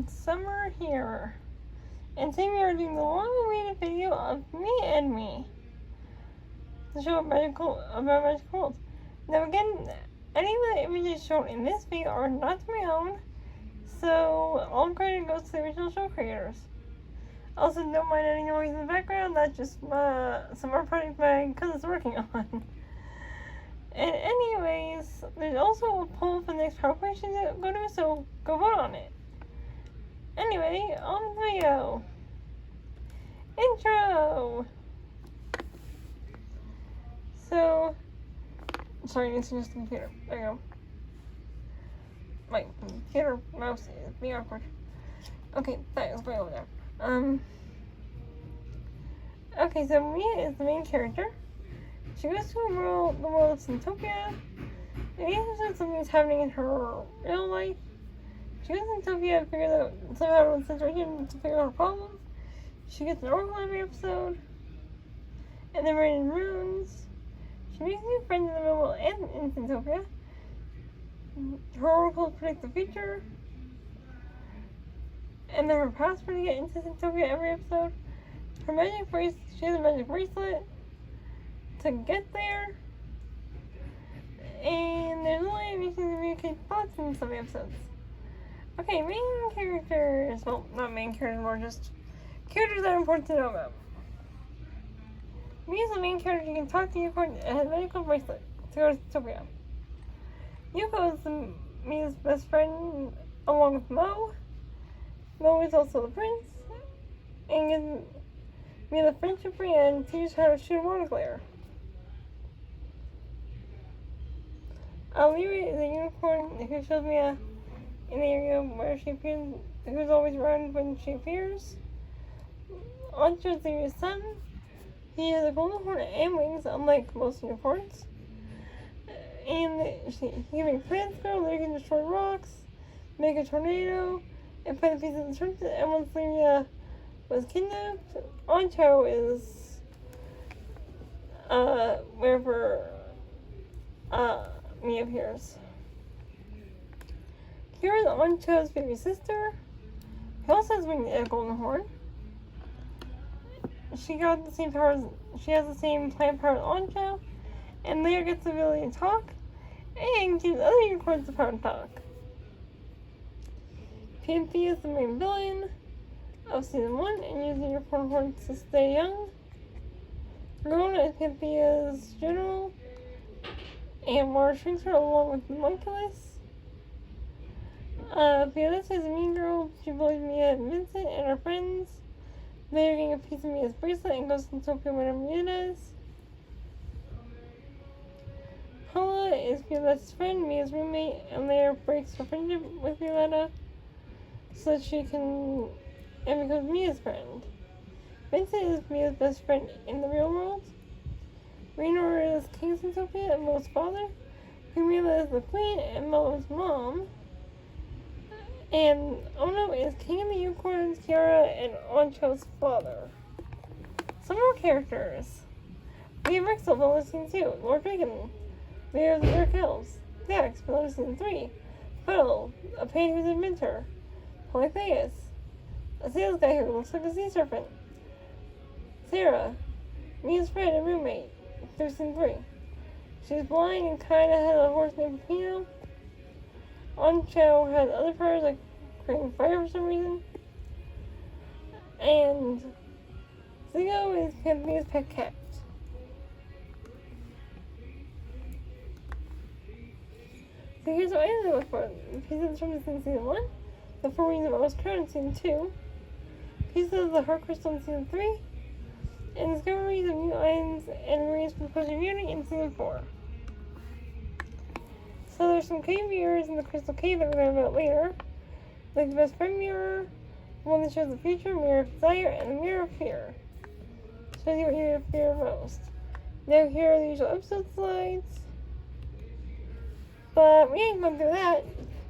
Summer here, and today we are doing the long-awaited video of Me and Me, the show about magical worlds. Now again, any of the images shown in this video are not my own, so all credit goes to the original show creators. Also, don't mind any noise in the background, that's just some more project my cousin's working on. And anyways, there's also a poll for the next power question to go to, so go vote on it. Anyway, on the video. Intro! So, sorry, it's just the computer. There you go. My computer mouse is being awkward. Okay, that is way over there. Okay, so Mia is the main character. She goes to the world of Syntopia, and even something's happening in her real life. She goes to Syntopia to figure out somehow the situation to figure out her problems. She gets an oracle every episode, and then right in runes. She makes new friends in the middle and in Syntopia. Her oracles predict the future, and then her password to get into Syntopia every episode. Her magic bracelet, she has a magic bracelet to get there, and there's only animations to communicate thoughts in some episodes. Okay, main characters, well, not main characters, more just characters that are important to know about. Mia's the main character. You can talk to Yuko and has a medical bracelet to go to Tokyo. Yuko is Mia's best friend along with Mo. Mo is also the prince, and gives Mia the friendship ring and teaches her how to shoot a water glare. Alira is a unicorn who shows Mia in the area where she appears, who's always around when she appears. Ancho is Lyria's son. He has a golden horn and wings, unlike most unicorns. And he can make plants grow, Lyria can destroy rocks, make a tornado, and find the pieces of the church. And once Lyria was kidnapped, Ancho is wherever Mia appears. Kira is Ancho's baby sister. He also has wings and a golden horn. She got the same powers. She has the same plant power as Ancho, and Lyria gets the ability to talk, and gives other unicorns the power to talk. PMP is the main villain of season 1 and uses unicorn horns to stay young. Rona is PMP's general, and Mara shrinks her along with Homunculus. Violetta is a mean girl. She bullies Mia and Vincent and her friends. They're getting a piece of Mia's bracelet and goes to Tokyo whenever Mia does. Paula is Violetta's friend, Mia's roommate, and Lyria breaks her friendship with Violetta so that she can and becomes Mia's friend. Vincent is Mia's best friend in the real world. Raynor is King of Syntopia and Mo's father. Camila is the queen and Mo's mom. And Ono is King of the Unicorns, Kiara, and Ancho's father. Some more characters. We have Rexel, below season 2, Lord Dragon, Leader of the Dark Elves, Dax, below season 3, Puddle, a pain who's an inventor, Polytheus, a sales guy who looks like a sea serpent, Sarah, Mia's friend and roommate, through season 3. She's blind and kinda has a horse named Pino. Ancho has other powers like creating fire for some reason. And Zigo is Mia's pet cat. So here's what I ended up for. Pieces from season 1, the 4 Rings of Emerald Crown in season 2, pieces of the Heart Crystal in season 3, and discoveries of new items and rings for the Potion Unity in season 4. So there's some cave mirrors in the Crystal Cave that we're going to about later, like the Best Friend Mirror, the one that shows the future, Mirror of Desire, and the Mirror of Fear. Shows you what you fear most. Now here are the usual episode slides, but we ain't going through that,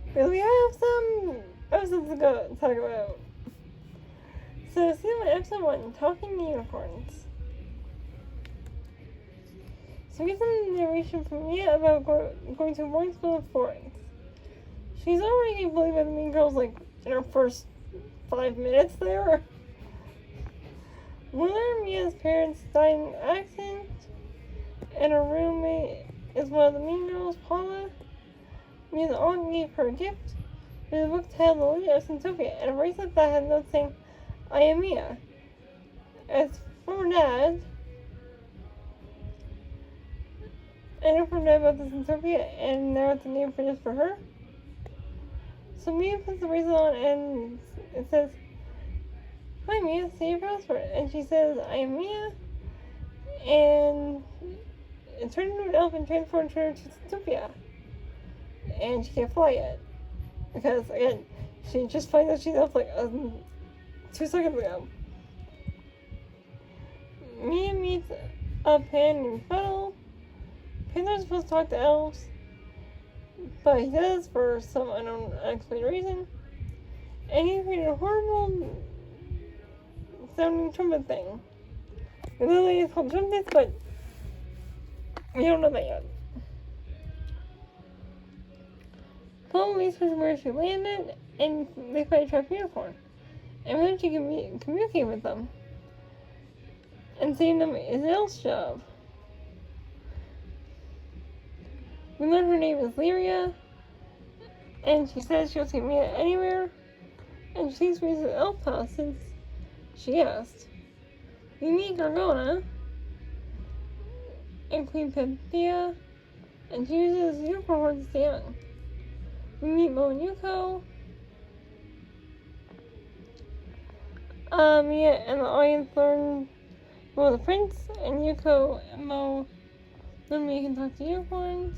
because we have some episodes to go talk about. So season 1, episode 1, Talking Unicorns. So we get some narration from Mia about going to boarding school in Florence. She's already getting bullied by the mean girls, like, in her first 5 minutes there. One of Mia's parents died in an accident, and her roommate is one of the mean girls, Paula. Mia's aunt gave her a gift. It was a book titled The Legend of Centopia, and a bracelet that had notes saying, I am Mia. As for her dad, I never forgot about the Centopia, and now it's a name for just for her. So Mia puts the bracelet on, and it says, Hi Mia, say your password. And she says, I am Mia. And it turned into an elf and transformed her to Centopia. And she can't fly yet. Because, again, she just finds out she's elf like 2 seconds ago. Mia meets a Pan named Fuddle. Pan's not supposed to talk to elves, but he does for some unknown, unexplained reason. And he created a horrible sounding trumpet thing. Literally, it's called trumpets, but we don't know that yet. Paul leaves her where she landed, and they fight a trapped unicorn. And when she can communicate with them, and saving them is Elle's job. We learn her name is Lyria, and she says she'll take Mia anywhere, and she takes me to the elf house since she asked. We meet Gargona and Queen Panthea, and she uses unicorn horns to stay young. We meet Mo and Yuko. Mia and the audience learn Mo the prince, and Yuko and Mo learn Mia can talk to unicorns.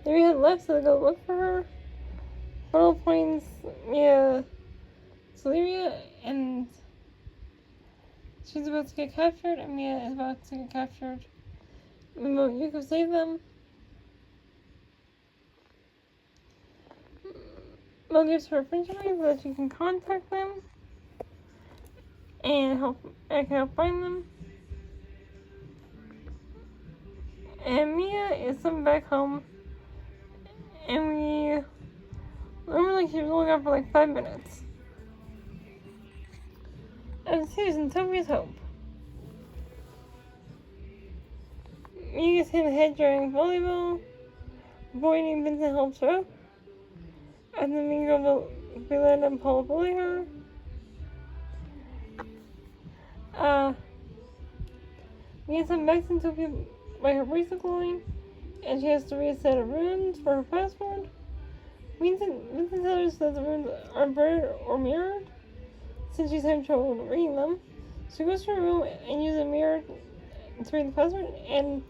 Then we head left, so they go look for her. Fuddle points Mia to Lyria, and she's about to get captured, and Mia is about to get captured. Mo and Yuko save them. Mo gives her a friendship ring so that she can contact them and can help find them. And Mia is sent back home, and we remember like she was only gone for like 5 minutes. And Susan, Toby's hope. Mia gets hit in the head during volleyball. A boy named Vincent helps her up. And then we go to Belinda and Paul bully her. We get some back into Tokyo by her bracelet glowing, and she has to read a set of runes for her password. Vincent tells her that the runes are blurred or mirrored, since she's having trouble reading them. She goes to her room and uses a mirror to read the password, and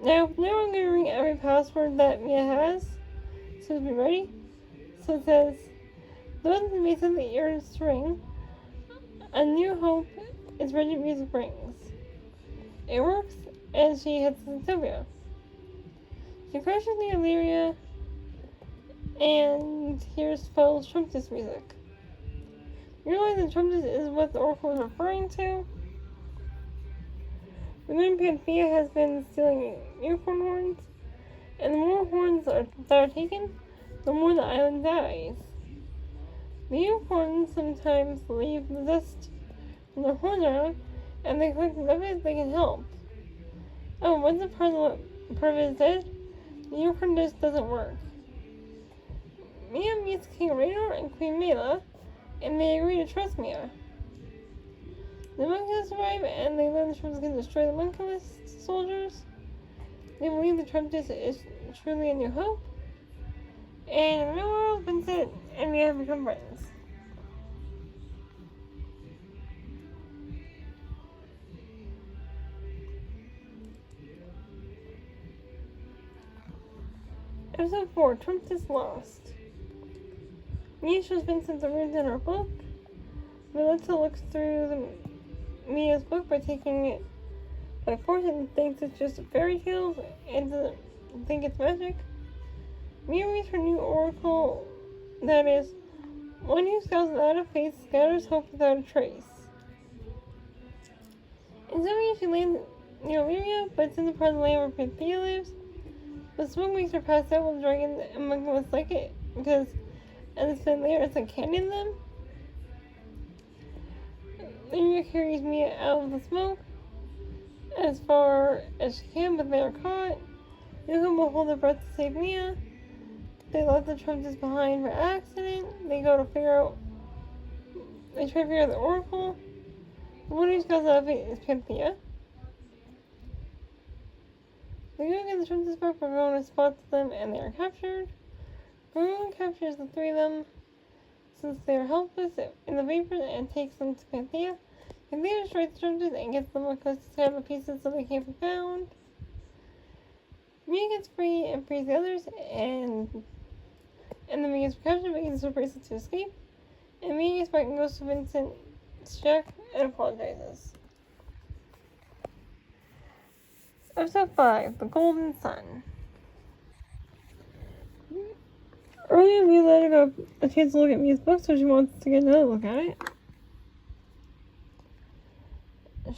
now I'm going to read every password that Mia has, so be ready. So it says, those based on the ear string, a new hope is Reggie Music brings. It works, and she heads to Centopia. She crashes near Lyria, and hears Fuddle's trumpet music. We realize the trumpet is what the Oracle is referring to. We learn Panthea has been stealing unicorn horns, and the more horns that are taken, the more the island dies. The unicorns sometimes leave the dust from their horns around, and they collect the evidence they can help. Oh, once a part of it is dead, the unicorn dust doesn't work. Mia meets King Raynor and Queen Mela, and they agree to trust Mia. The monkeys arrive, and they learn the trumpets can destroy the monkeyless soldiers. They believe the trumpet is truly a new hope. And in the real world, Vincent and Mia have become friends. Episode 4, Trumpet Lost. Mia shows Vincent the runes in her book. Melissa looks through Mia's book by taking it by force and thinks it's just fairy tales and doesn't think it's magic. Mia reads her new oracle that is, one who scouts without a face scatters hope without a trace. In some ways she lands near Lyria, but it's in the part of the land where Panthea lives. The smoke makes her pass out with dragons and monkeys like it, because as it's been there, it's like candy in them. Lyria carries Mia out of the smoke as far as she can, but they are caught. Yuko will hold their breath to save Mia. They left the Trunks behind by accident. They try to figure out the Oracle. The one who's got out of it is Panthea. They go get the Trunks back, but Verona spots them and they are captured. Verona captures the three of them since they are helpless in the vapor and takes them to Panthea. Panthea destroys the Trunks and gets them across the sky of pieces so they can't be found. Mia gets free and frees the others, and then Mia gets captured but uses her bracelet to escape. And Mia gets back and goes to Vincent's shack and apologizes. Episode 5, The Golden Sun. Earlier, Mia let her go a chance to look at Mia's book, so she wants to get another look at it.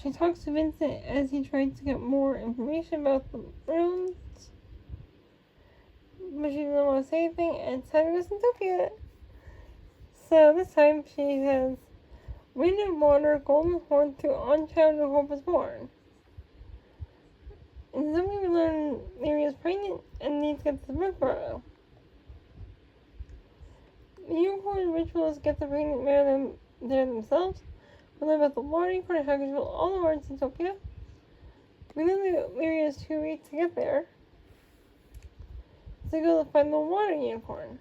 She talks to Vincent as he tries to get more information about the runes, but she doesn't want to say anything, and it's time to go to Syntopia. So this time she says, Wind and water, golden horn to on-child and hope is born. And then we learn Lyria is pregnant and needs to get to the birth burrow. The unicorn rituals get the pregnant mare there themselves. We learn about the water unicorn and how to control all the water in Syntopia. We learn that Lyria is too weak to get there. So they go to find the water unicorn.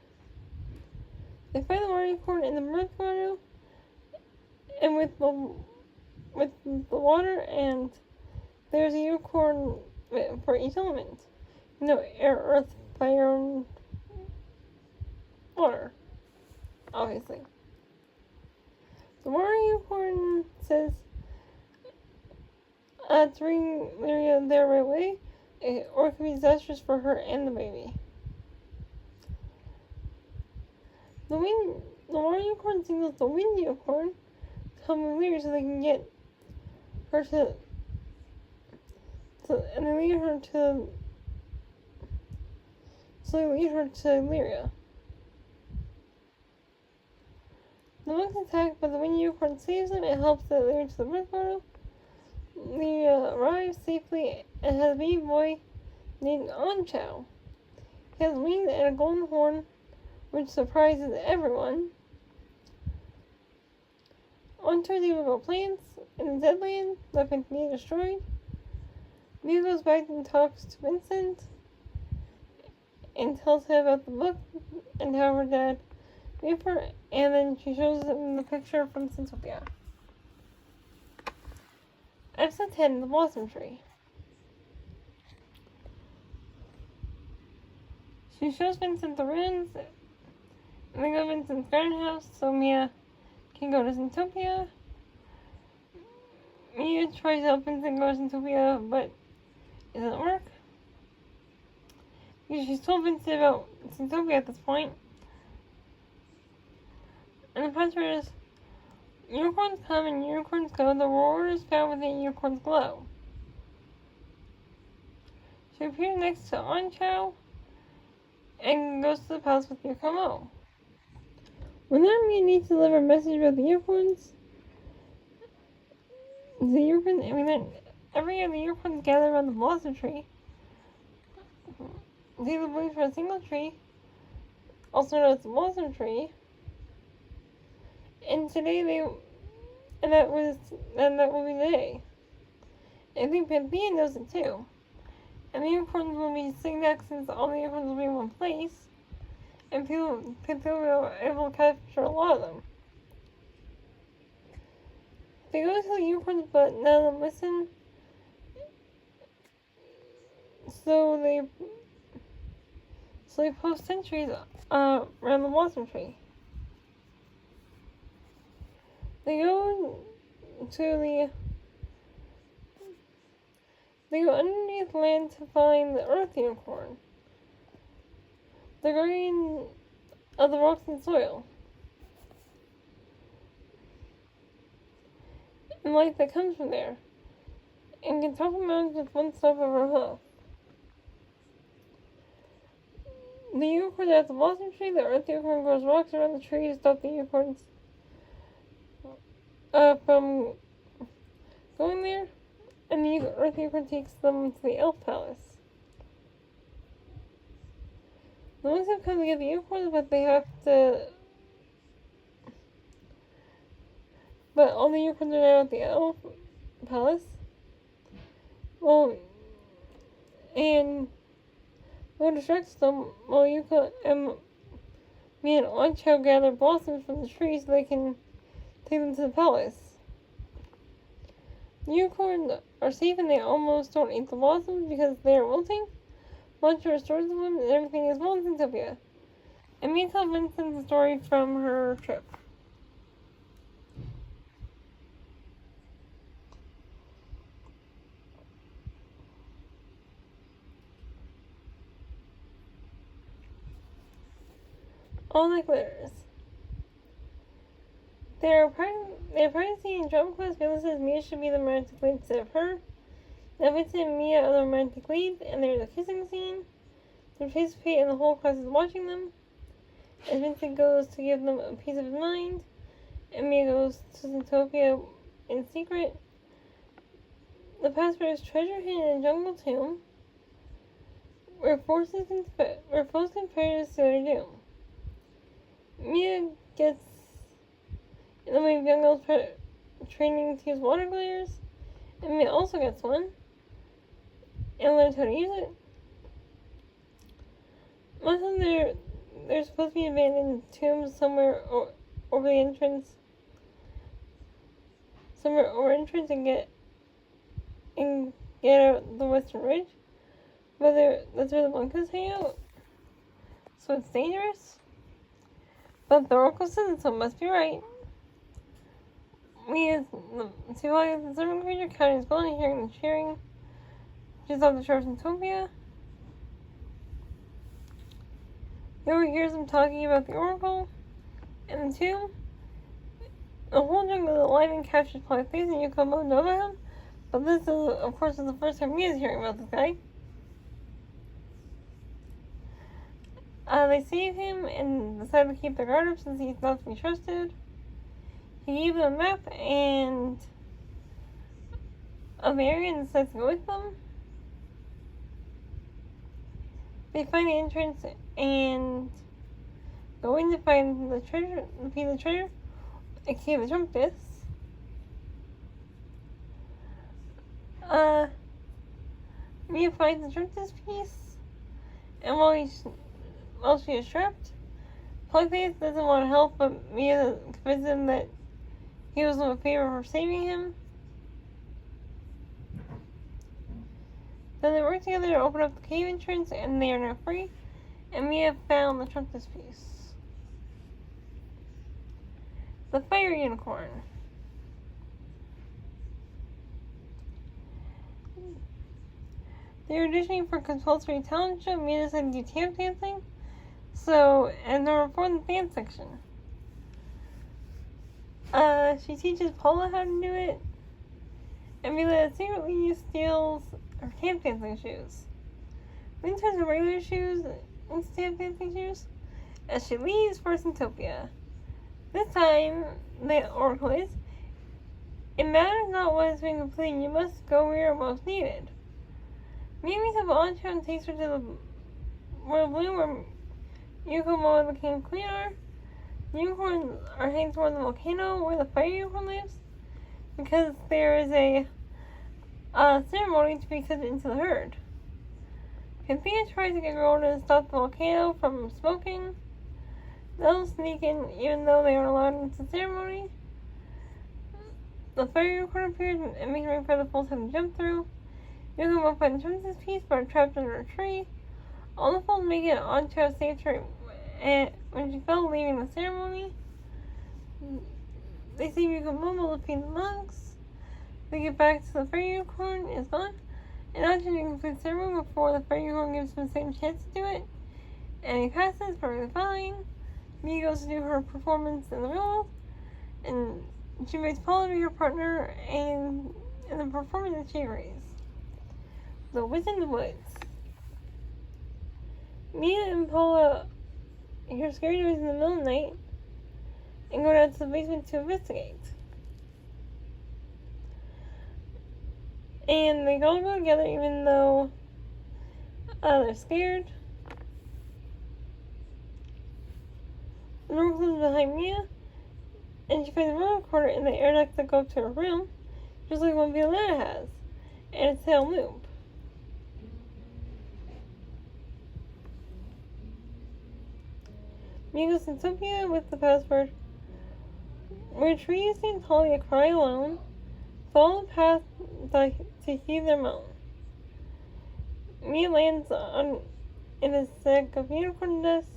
They find the water unicorn in the birth burrow, and with the water, and there's a unicorn for each element. Air, earth, fire, and water. Obviously. The water unicorn says to bring Lyria there right away, or it could be disastrous for her and the baby. The water unicorn signals the wind unicorn to come with Lyria so they can get her and they lead her to Lyria. The monks attack, but the wind unicorn saves them and helps the Lyria to the birth portal. Lyria arrives safely and has a baby boy named Anchao. He has wings and a golden horn, which surprises everyone. Anchao is able to grow plants in the Deadland that can be destroyed. Mia goes back and talks to Vincent and tells him about the book and how her dad gave her, and then she shows him the picture from Syntopia. Episode 10, The Blossom Tree. She shows Vincent the ruins, and they go to Vincent's garden house so Mia can go to Syntopia. Mia tries to help Vincent go to Syntopia, but it doesn't work. Because she's told Vincent about Syntopia at this point. And the password is, unicorns come and unicorns go, the reward is found within unicorns glow. She appears next to Anchao and goes to the palace with Yakomo. Whenever Mia needs to deliver a message about the unicorns, every year the unicorns gather around the blossom tree. They the blooms for a single tree, also known as the blossom tree. And that will be today. I think Panthea knows it too. And the unicorns will be sitting next since all the unicorns will be in one place. And Panthea will be able to capture a lot of them. They go to the unicorns, but none of them listen. So they post sentries around the blossom tree. They go underneath land to find the earth unicorn, the guardian of the rocks and soil, and life that comes from there, and can topple mountains with one step of her hoof. The unicorn at the blossom tree, the earth unicorn grows rocks around the tree to stop the unicorns from going there, and the Earth Unicorn takes them to the Elf Palace. The monks have come to get the unicorns, but they have to. But all the unicorns are now at the Elf Palace. Well, and one distracts them while Yuka and me and Oncho gather blossoms from the tree so they can take them to the palace. The unicorns are safe and they almost don't eat the blossoms because they are wilting. Oncho restores them and everything is well in Zootopia. And me tells Vincent the story from her trip. All that glitters. They're practicing in drum class. Viola says Mia should be the romantic lead instead of her. Now Vincent and Mia are the romantic leads, and there's a kissing scene. They participate and the whole class is watching them. And Vincent goes to give them a piece of his mind. And Mia goes to Zootopia in secret. The password is treasure hidden in a jungle tomb. Where foes and predators to their doom. Mia gets in the way of young girls training to use water glares, and Mia also gets one, and learns how to use it. Most of them, there's supposed to be abandoned tombs somewhere over the entrance, and get out the Western Ridge. But that's where the monkeys hang out, so it's dangerous. But the oracle says it, so it must be right. We as the observing creature counting his building, hearing the cheering. Just off the shores in Zootopia. He overhears them talking about the oracle and the tomb. The whole jungle is alive and captures Polyphemus, and Yuko won't know about him. But this is, of course, the first time he is hearing about this guy. They save him and decide to keep their guard up since he's not to be trusted. He gave them a map and of the area and decides to go with them. They find the entrance and go in to find the treasure, aka the trumpets. Mia finds the trumpets piece, and while she is trapped, Polyphemus doesn't want to help, but Mia convinces him that he was in favor for saving him. Then they work together to open up the cave entrance, and they are now free. And Mia found the trumpets piece. The Fire Unicorn. They were auditioning for a compulsory talent show. Mia decided to do tap dancing. And they're for the dance section. She teaches Paula how to do it. And Mila secretly steals her tap dancing shoes. Then turns her regular shoes into tap dancing shoes as she leaves for Zootopia. This time, the oracle is, it matters not what is being completed, you must go where you're most needed. Mia meets up Oncho and takes her to the Royal Blue where Yuko, Momo, the King and Queen are. The unicorns are heading toward the volcano where the fire unicorn lives because there is a ceremony to be accepted into the herd. Cynthia tries to get Ronan to stop the volcano from smoking. They'll sneak in even though they aren't allowed into the ceremony. The fire unicorn appears and makes room for the full time to jump through. Yuko won't find the princess piece but are trapped under a tree. All the fools make it onto a safe tree when she fell leaving the ceremony. They see Yuko Momo defeat the monks. They get back to the fire unicorn is gone. And Oncho can complete the ceremony before the fire unicorn gives him the same chance to do it. And he passes perfectly fine. Mia goes to do her performance in the real world. And she makes Paula be her partner and in the performance that she agrees. The Witch in the Woods. Mia and Paula hear scary noises in the middle of the night and go down to the basement to investigate. And they all go together even though they're scared. The door closes behind Mia, and she finds a remote recorder in the air duct that go up to her room, just like one Violetta has, and it's tail loop. Mia goes to Utopia with the password, where trees and Talia cry alone, follow the path to heed their moan. Mia lands in a sack of unicorn dust.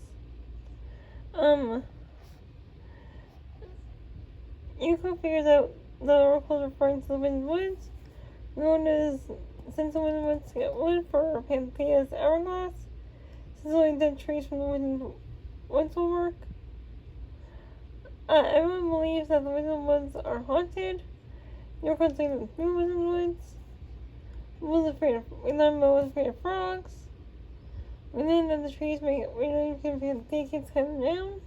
Yuko figures out the oracle is referring to the Wind Woods. Known as since the Wind Woods to get wood for Panthea's hourglass. Since only dead trees from the Wind Woods will work. Everyone believes that the Wind Woods are haunted. Yuko thinks that through Wind Woods. We learn Mo is afraid of frogs. We learn that the trees make it really confused. They keep coming down.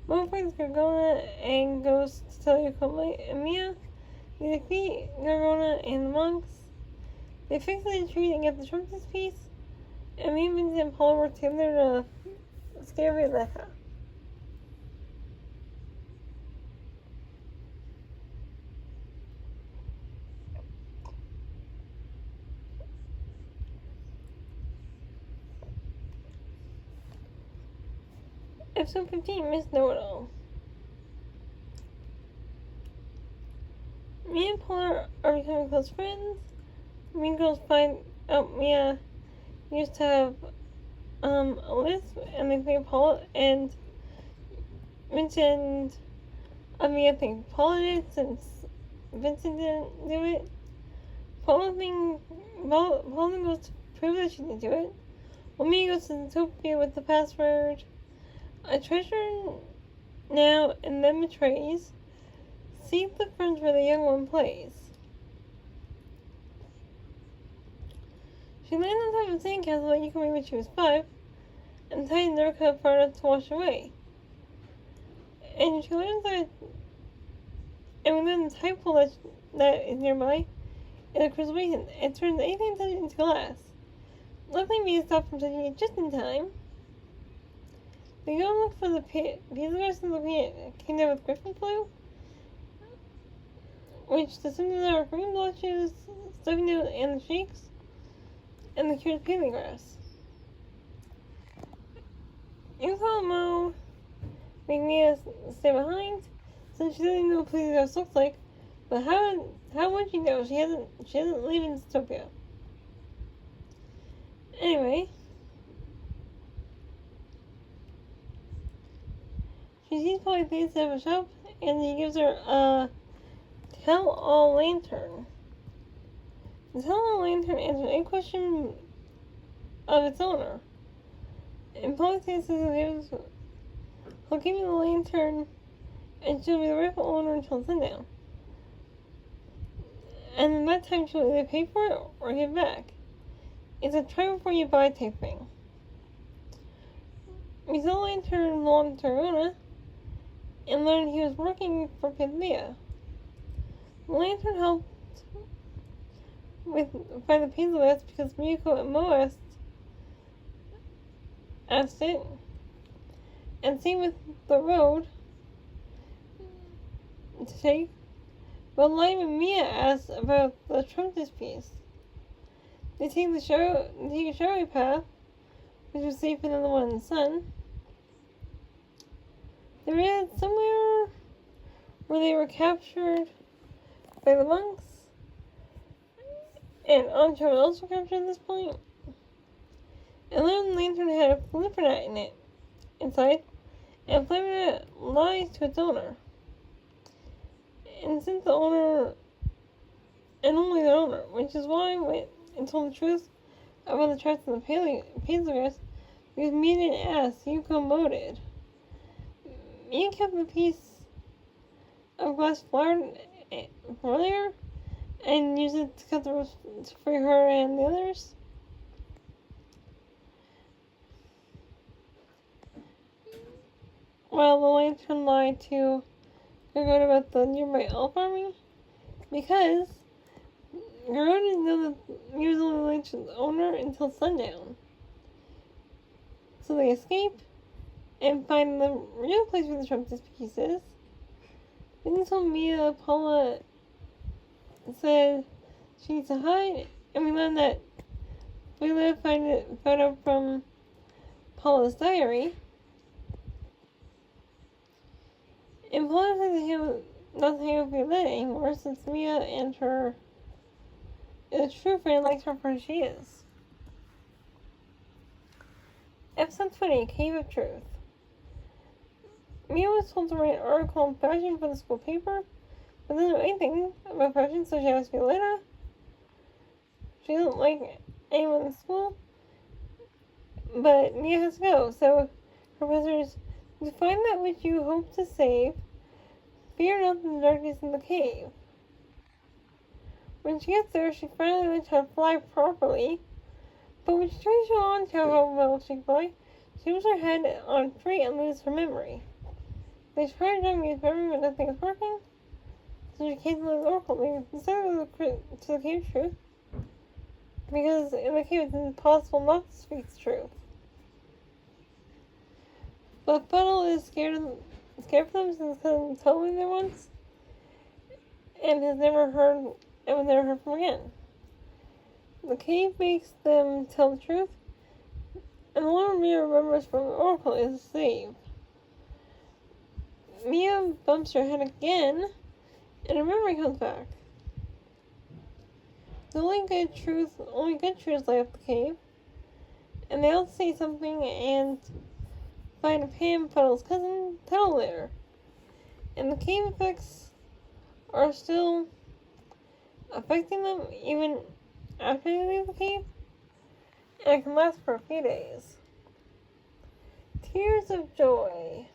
Mo finds Gargona and goes to tell Yuko and Mia. They defeat Gargona and the monks. They fix the tree and get the Trumpets piece. And Mia, Vincent, and Paul work together to scare Violetta. Episode 15, Miss Know-It-All. Mia and Paul are becoming close friends. Mean Girls find out Mia used to have a lisp, and they think Paul and Vincent Mia think Paul did it since Vincent didn't do it. Paul goes to prove that she didn't do it. Well, Mia goes to Utopia with the password. A treasure now and then betrays. Seek the friends where the young one plays. She landed on top of a sandcastle that you can read when she was 5, and the tide never cut far enough to wash away. And she learns that, and we learn the tide pool that is nearby in a crystal basin. It turns anything touched into glass. Luckily, Mia stopped from touching it just in time. They go and look for the pit. These guys are looking at Kingdom with Griffin Blue, which the symptoms are green blotches, stuffy nose, and the shakes, and the cured peeling grass. Yuko and Mo make Mia stay behind, since she doesn't know what peeling grass looks like. But how would she know? She hasn't lived in Utopia. Anyway. She sees Polly Face at a shop, and he gives her a tell-all lantern. The tell-all lantern answers any question of its owner. And Polly Face says he'll give you the lantern, and she'll be the rightful owner until sundown. And in that time, she'll either pay for it or give it back. It's a try before you buy type thing. We saw the lantern belonged to Rona, and learned he was working for Panthea. The lantern helped find the pencil glass because Miyuko and Mo asked it. And same with the road to take. But Lime and Mia asked about the Trumpets piece. They take a showy path, which was safer than the one in the sun. They ran somewhere where they were captured by the monks, and Ancho was also captured at this point. And then the lantern had a flippernet in it, inside, and flippernet lies to its owner. And since the owner, and only the owner, which is why I went and told the truth about the traps in the Paleograph, because Mia didn't ask, Yuko moted. Mia kept the piece of glass flower earlier and used it to cut the ropes to free her and the others. While the lantern lied to Gargona about the nearby elf army, because Garou didn't know that he was only Lynch's owner until sundown. So they escape and find the real place for the Trump's pieces. Then told Mia Paula said she needs to hide, and we learned that Leila found a photo from Paula's diary. And Paula said that he was not to hang with Leila anymore since Mia and her true friend likes her for who she is. Episode 20, Cave of Truth. Mia was told to write an article on fashion for the school paper, but doesn't know anything about fashion, so she asked Violetta. She doesn't like anyone in school, but Mia has to go, so her professors, to find that which you hope to save, fear not the darkness in the cave. When she gets there, she finally learns how to fly properly, but when she tries to show on to how well she can fly, she puts her head on free and loses her memory. They try to drag Mia's memory, but nothing is working, so she can't lose Oracle. They decide to go to the cave of truth, because in the cave it's impossible not to speak the truth. But Fuddle is scared for them since cousin told me there once, and has never heard and was never heard from again. The cave makes them tell the truth, and the one Mia remembers from the Oracle is saved. Mia bumps her head again, and her memory comes back. The only good truths lay up the cave, and they all say something and find Pam, Fuddle's cousin, Tuttle there. And the cave effects are still affecting them even after they leave the cave, and it can last for a few days. Tears of Joy.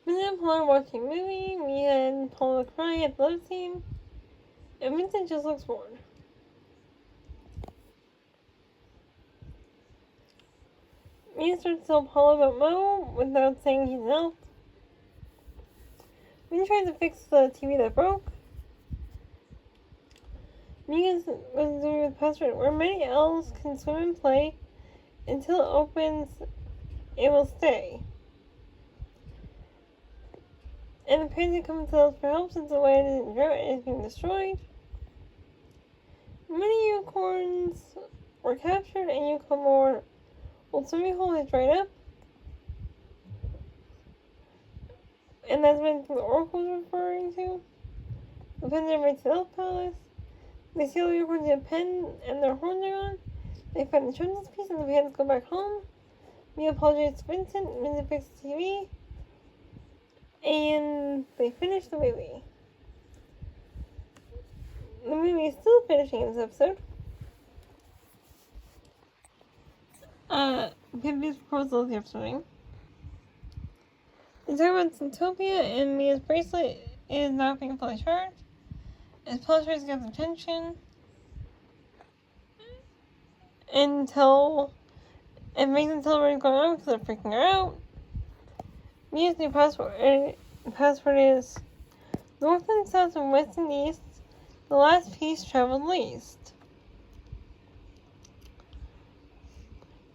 Vincent and Paula are watching a movie, Mia and Paula cry at the love scene, and Vincent just looks bored. Mia starts to tell Paula about Mo without saying he's an elf. Mia tries to fix the TV that broke. Mia goes to the password where many elves can swim and play. Until it opens, it will stay. And the parents come to us for help since the land isn't drought and is being destroyed. Many unicorns were captured, and Yukomor old swimming hole is dried up. And that's what the Oracle is referring to. The pens are made to the Elf Palace. They see all the unicorns in a pen and their horns are gone. They find the children's piece and the pens go back home. Mia apologizes to Vincent. Vincent fixes the TV. And they finish the movie. The movie is still finishing in this episode. Pippi's proposal is yesterday. They talk about Syntopia, and Mia's bracelet is not being fully charged. As Paula tries to get attention and makes them tell her what's going on because they're freaking her out. Mia's new password is North and South and West and East. The last piece traveled least.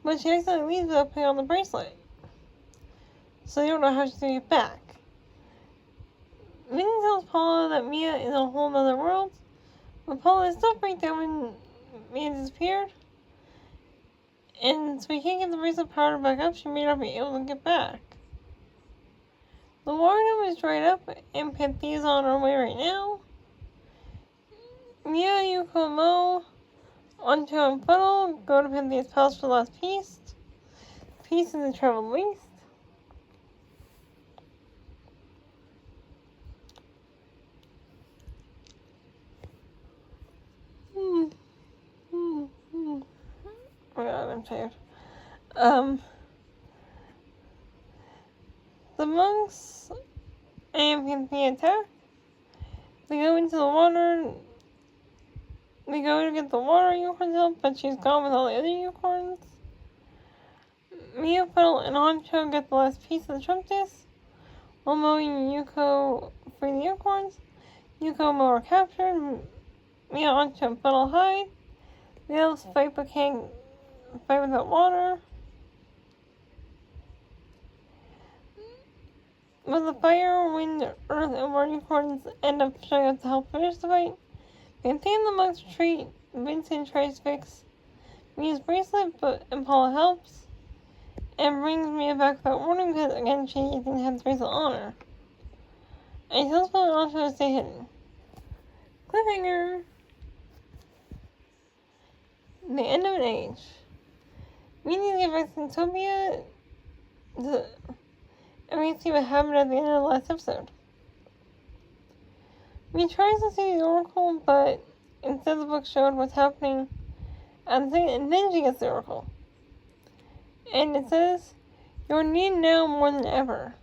But she accidentally leaves without putting on the bracelet, so they don't know how she's going to get back. Vincent tells Paula that Mia is in a whole other world, but Paula is still freaked out when Mia disappeared, and so he can't get the bracelet powered back up. She may not be able to get back. The water dome is dried up, and Panthea's on her way right now. Mia, Yuko, Mo, Onto, and Fuddle go to Panthea's palace for the last piece. The piece is the traveled least. Oh my god, I'm tired. The monks and Panthea attack. They go into the water. They go to get the water unicorn's help, but she's gone with all the other unicorns. Mia, Puddle, and Honcho get the last piece of the Trump disc. While Moe and Yuko free the unicorns. Yuko and Moe are captured. Mia, Honcho, and Puddle hide. The elves fight but can't fight without water. But the fire, wind, earth, and water unicorns end up showing up to help finish the fight. Maintain the monks retreat. Vincent tries to fix Mia's bracelet, but Paula helps. And brings Mia back without warning because, again, she didn't have the bracelet on her. And he tells Paula also to stay hidden. Cliffhanger! The end of an age. We need to get back to Utopia and we see what happened at the end of the last episode. We tries to see the Oracle, but instead the book showed what's happening and then she gets the Oracle. And it says, "You're needed now more than ever."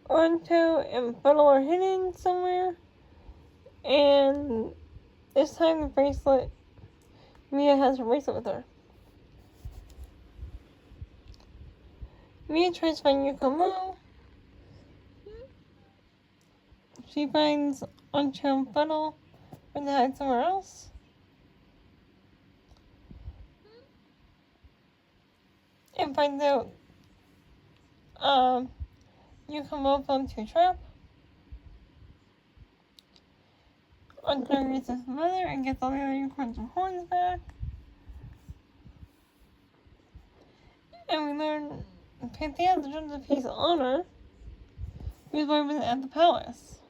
Honcho and Puddle are hidden somewhere. And this time the bracelet, Mia has her bracelet with her. Mia tries to find Yuko Moe. She finds Honcho and Puddle, but they hide somewhere else. And finds out Yuko Moe fell into a trap. Honcho reaches his mother and gets all the other unicorns and horns back. And we learn Panthea, the Drums of Peace honor, whose boy was at the palace.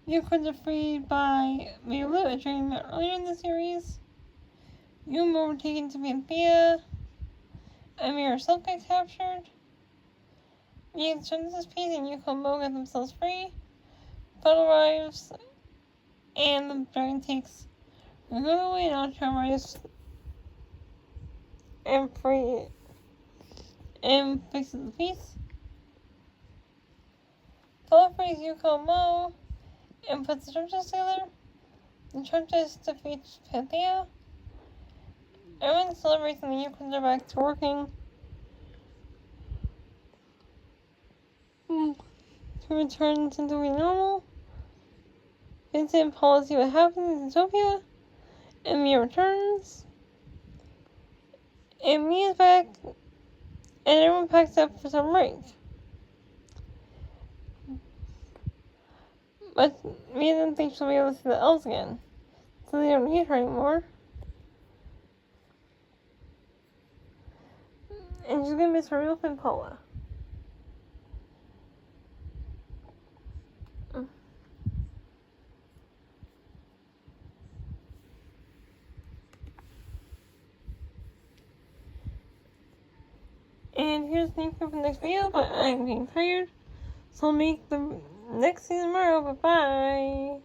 Unicorns are freed by Violu, a dream earlier in the series. You and Mo were taken to Panthea. Amir herself gets captured. Mia Drums of Peace and Yuko and Mo get themselves free. Puddle arrives, and the dragon takes the gun away, and Honcho arrives and fixes the piece. Puddle frees Yuko and Mo and puts the Trump-Chest together. The Trump-Chest defeats Panthea. Everyone celebrates and the unicorns are back to working to return to the normal. Vincent and Paula see what happens in Utopia, and Mia returns. And Mia's back, and everyone packs up for some break. But Mia doesn't think she'll be able to see the elves again, so they don't need her anymore. And she's gonna miss her real friend Paula. And here's the name for the next video, but I'm getting tired, so I'll make the next season tomorrow. Bye bye.